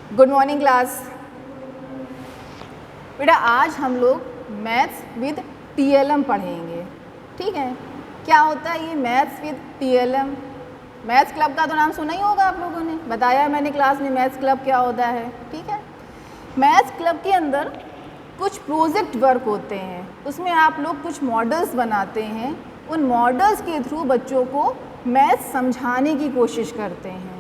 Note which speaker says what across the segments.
Speaker 1: Good morning class. बेटा आज हम लोग मैथ्स विद टीएलएम पढ़ेंगे, ठीक है। क्या होता है ये maths with TLM? Maths club का तो नाम सुना ही होगा आप लोगों ने, बताया मैंने क्लास में मैथ्स क्लब क्या होता है, ठीक है। मैथ्स क्लब के अंदर कुछ प्रोजेक्ट वर्क होते हैं, उसमें आप लोग कुछ मॉडल्स बनाते हैं, उन मॉडल्स के थ्रू बच्चों को मैथ्स समझाने की कोशिश करते हैं।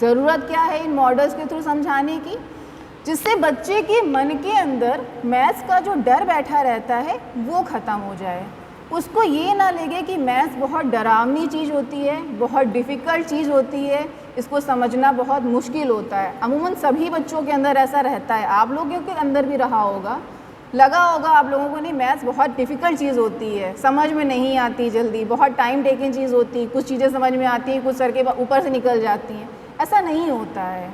Speaker 1: ज़रूरत क्या है इन मॉडल्स के थ्रू समझाने की? जिससे बच्चे के मन के अंदर मैथ्स का जो डर बैठा रहता है वो ख़त्म हो जाए। उसको ये ना लगे कि मैथ्स बहुत डरावनी चीज़ होती है, बहुत डिफ़िकल्ट चीज़ होती है, इसको समझना बहुत मुश्किल होता है। अमूमन सभी बच्चों के अंदर ऐसा रहता है, आप लोगों के अंदर भी रहा होगा, लगा होगा आप लोगों को नहीं मैथ्स बहुत डिफ़िकल्ट चीज़ होती है, समझ में नहीं आती जल्दी, बहुत टाइम टेकिंग चीज़ होती है, कुछ चीज़ें समझ में आती हैं, कुछ सर के ऊपर से निकल जाती हैं। ऐसा नहीं होता है।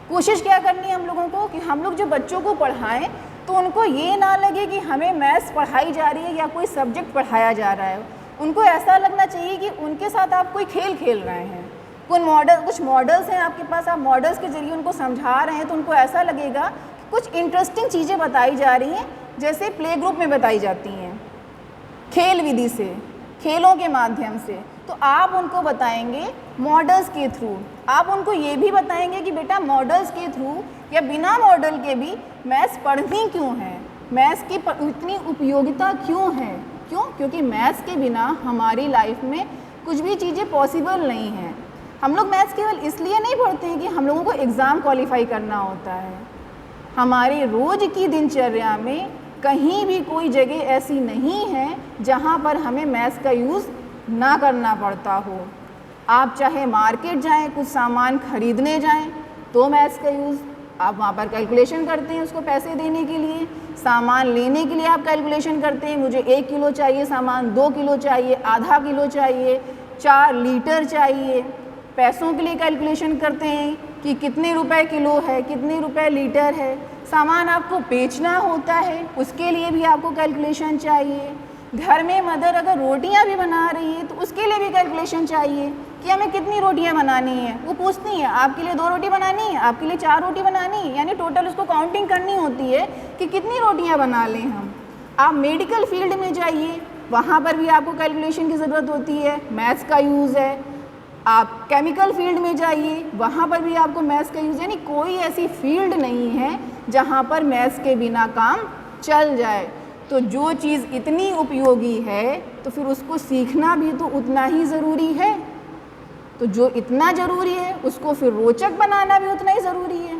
Speaker 1: कोशिश क्या करनी है हम लोगों को कि हम लोग जो बच्चों को पढ़ाएं तो उनको ये ना लगे कि हमें मैथ्स पढ़ाई जा रही है या कोई सब्जेक्ट पढ़ाया जा रहा है। उनको ऐसा लगना चाहिए कि उनके साथ आप कोई खेल खेल रहे हैं। कुछ मॉडल्स हैं आपके पास, आप मॉडल्स के ज़रिए उनको समझा रहे हैं तो उनको ऐसा लगेगा कि कुछ इंटरेस्टिंग चीज़ें बताई जा रही हैं, जैसे प्ले ग्रुप में बताई जाती हैं, खेल विधि से, खेलों के माध्यम से। तो आप उनको बताएंगे मॉडल्स के थ्रू। आप उनको ये भी बताएंगे कि बेटा मॉडल्स के थ्रू या बिना मॉडल के भी मैथ्स पढ़नी क्यों है, मैथ्स की इतनी उपयोगिता क्यों है। क्यों? क्योंकि मैथ्स के बिना हमारी लाइफ में कुछ भी चीज़ें पॉसिबल नहीं हैं। हम लोग मैथ्स केवल इसलिए नहीं पढ़ते हैं कि हम लोगों को एग्ज़ाम क्वालिफाई करना होता है। हमारी रोज़ की दिनचर्या में कहीं भी कोई जगह ऐसी नहीं है जहाँ पर हमें मैथ्स का यूज़ ना करना पड़ता हो। आप चाहे मार्केट जाएं, कुछ सामान खरीदने जाएं तो मैथ्स का यूज़, आप वहाँ पर कैलकुलेशन करते हैं उसको पैसे देने के लिए, सामान लेने के लिए आप कैलकुलेशन करते हैं, मुझे 1 किलो चाहिए सामान, 2 किलो चाहिए, आधा किलो चाहिए, 4 लीटर चाहिए। पैसों के लिए कैलकुलेशन करते हैं कि कितने रुपए किलो है, कितने रुपए लीटर है। सामान आपको बेचना होता है, उसके लिए भी आपको कैलकुलेशन चाहिए। घर में मदर अगर रोटियां भी बना रही है तो उसके लिए भी कैलकुलेशन चाहिए कि हमें कितनी रोटियां बनानी है। वो पूछती हैं आपके लिए 2 रोटी बनानी है, आपके लिए 4 रोटी बनानी है, यानी टोटल उसको काउंटिंग करनी होती है कि कितनी रोटियां बना लें हम। आप मेडिकल फील्ड में जाइए, वहाँ पर भी आपको कैलकुलेशन की ज़रूरत होती है, मैथ्स का यूज़ है। आप केमिकल फील्ड में जाइए, वहाँ पर भी आपको मैथ्स का यूज़, यानी कोई ऐसी फील्ड नहीं है जहाँ पर मैथ्स के बिना काम चल जाए। तो जो चीज़ इतनी उपयोगी है तो फिर उसको सीखना भी तो उतना ही ज़रूरी है। तो जो इतना ज़रूरी है उसको फिर रोचक बनाना भी उतना ही ज़रूरी है।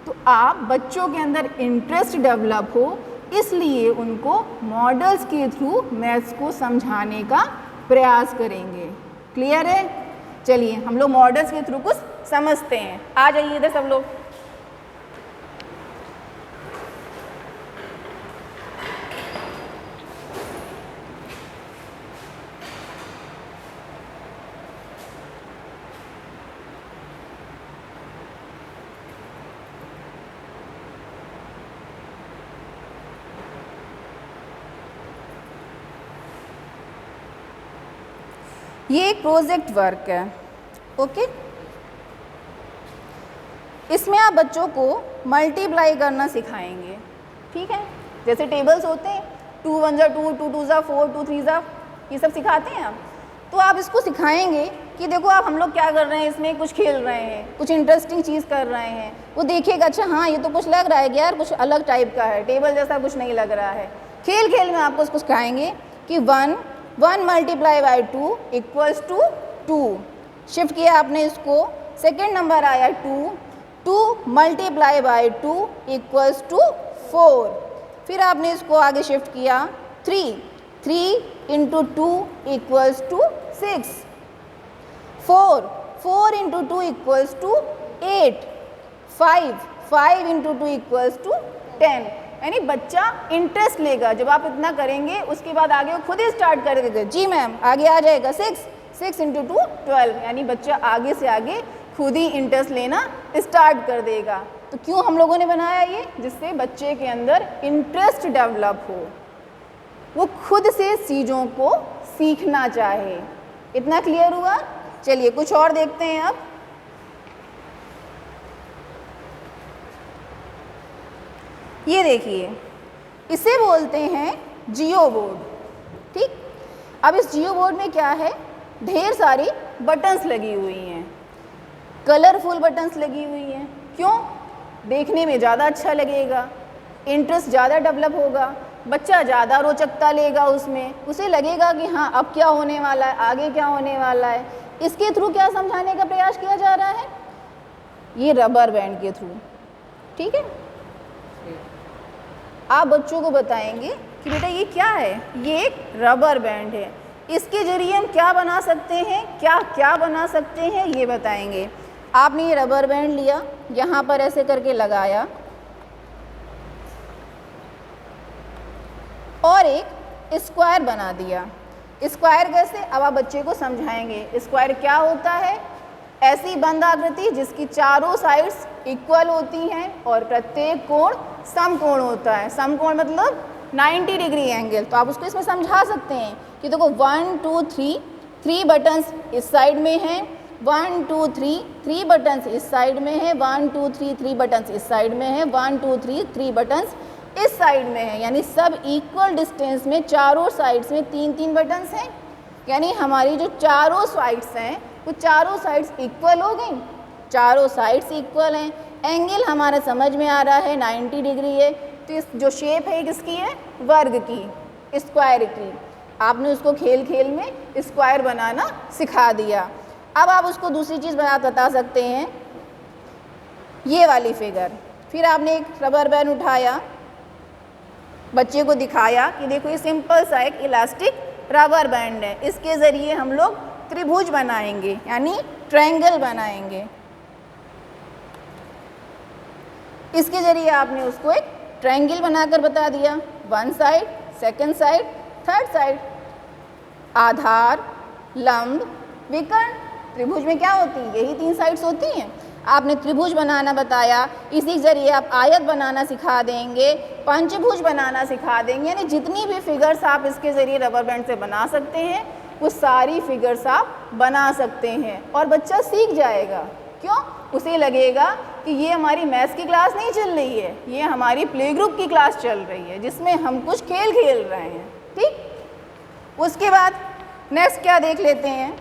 Speaker 1: तो आप बच्चों के अंदर इंटरेस्ट डेवलप हो, इसलिए उनको मॉडल्स के थ्रू मैथ्स को समझाने का प्रयास करेंगे। क्लियर है? चलिए हम लोग मॉडल्स के थ्रू कुछ समझते हैं। आ जाइए इधर सब लोग। ये एक प्रोजेक्ट वर्क है, ओके। इसमें आप बच्चों को मल्टीप्लाई करना सिखाएंगे, ठीक है। जैसे टेबल्स होते हैं 2 1 जा 2, 2 2 जा 4, 2 3 जा, ये सब सिखाते हैं आप। तो आप इसको सिखाएंगे कि देखो आप हम लोग क्या कर रहे हैं, इसमें कुछ खेल रहे हैं, कुछ इंटरेस्टिंग चीज़ कर रहे हैं। वो देखिएगा अच्छा हाँ ये तो कुछ लग रहा है कि यार कुछ अलग टाइप का है, टेबल जैसा कुछ नहीं लग रहा है। खेल खेल में आपको उसको सिखाएंगे कि 1 multiply by 2 equals to 2। Shift किया आपने इसको, सेकेंड नंबर आया 2 मल्टीप्लाई बाई 2 इक्वल्स टू 4। फिर आपने इसको आगे शिफ्ट किया 3 into 2 equals to 6। 4 into 2 equals to 8। 5 into 2 equals to 10। यानी बच्चा इंटरेस्ट लेगा, जब आप इतना करेंगे उसके बाद आगे वो खुद ही स्टार्ट कर देगा, जी मैम आगे आ जाएगा 6 इंटू 2 12। यानी बच्चा आगे से आगे खुद ही इंटरेस्ट लेना स्टार्ट कर देगा। तो क्यों हम लोगों ने बनाया ये? जिससे बच्चे के अंदर इंटरेस्ट डेवलप हो, वो खुद से चीज़ों को सीखना चाहे। इतना क्लियर हुआ? चलिए कुछ और देखते हैं अब। ये देखिए, इसे बोलते हैं जियो बोर्ड। ठीक, अब इस जियो बोर्ड में क्या है, ढेर सारी बटन्स लगी हुई हैं, कलरफुल बटन्स लगी हुई हैं। क्यों? देखने में ज़्यादा अच्छा लगेगा, इंटरेस्ट ज़्यादा डेवलप होगा, बच्चा ज़्यादा रोचकता लेगा उसमें, उसे लगेगा कि हाँ अब क्या होने वाला है, आगे क्या होने वाला है। इसके थ्रू क्या समझाने का प्रयास किया जा रहा है, ये रबर बैंड के थ्रू। ठीक है, आप बच्चों को बताएंगे कि बेटा ये क्या है, ये एक रबर बैंड है, इसके जरिए हम क्या बना सकते हैं, क्या क्या बना सकते हैं ये बताएंगे। आपने ये रबर बैंड लिया, यहाँ पर ऐसे करके लगाया और एक स्क्वायर बना दिया। स्क्वायर कैसे, अब आप बच्चे को समझाएंगे। स्क्वायर क्या होता है, ऐसी बंद आकृति जिसकी चारों साइड्स इक्वल होती हैं और प्रत्येक कोण समकोण होता है। समकोण मतलब 90 डिग्री एंगल। तो आप उसको इसमें समझा सकते हैं कि देखो 1 2 3 बटन्स इस साइड में हैं, 1 2 3 बटन्स इस साइड में है, 1 2 3 बटन्स इस साइड में है, 1 2 3 बटन्स इस साइड में है। यानी सब इक्वल डिस्टेंस में चारों साइड्स में 3 बटन्स हैं। यानी हमारी जो चारों साइड्स हैं वो चारों साइड्स इक्वल हो गई, चारों साइड्स इक्वल हैं। एंगल हमारा समझ में आ रहा है 90 डिग्री है। तो इस जो शेप है किसकी है, वर्ग की, स्क्वायर की। आपने उसको खेल खेल में स्क्वायर बनाना सिखा दिया। अब आप उसको दूसरी चीज़ बता सकते हैं, ये वाली फिगर। फिर आपने एक रबर बैंड उठाया, बच्चे को दिखाया कि देखो ये सिंपल सा एक इलास्टिक रबर बैंड है, इसके ज़रिए हम लोग त्रिभुज बनाएंगे यानी ट्रायंगल बनाएंगे। इसके ज़रिए आपने उसको एक ट्रायंगल बनाकर बता दिया, 1 side, 2nd side, 3rd side. आधार, लंब, विकर्ण। त्रिभुज में क्या होती है, यही 3 साइड्स होती हैं। आपने त्रिभुज बनाना बताया, इसी के ज़रिए आप आयत बनाना सिखा देंगे, पंचभुज बनाना सिखा देंगे। यानी जितनी भी फिगर्स आप इसके ज़रिए रबर बैंड से बना सकते हैं वो सारी फिगर्स आप बना सकते हैं और बच्चा सीख जाएगा। क्यों? उसे लगेगा कि ये हमारी मैथ्स की क्लास नहीं चल रही है, ये हमारी प्ले ग्रुप की क्लास चल रही है जिसमें हम कुछ खेल खेल रहे हैं। ठीक, उसके बाद नेक्स्ट क्या देख लेते हैं,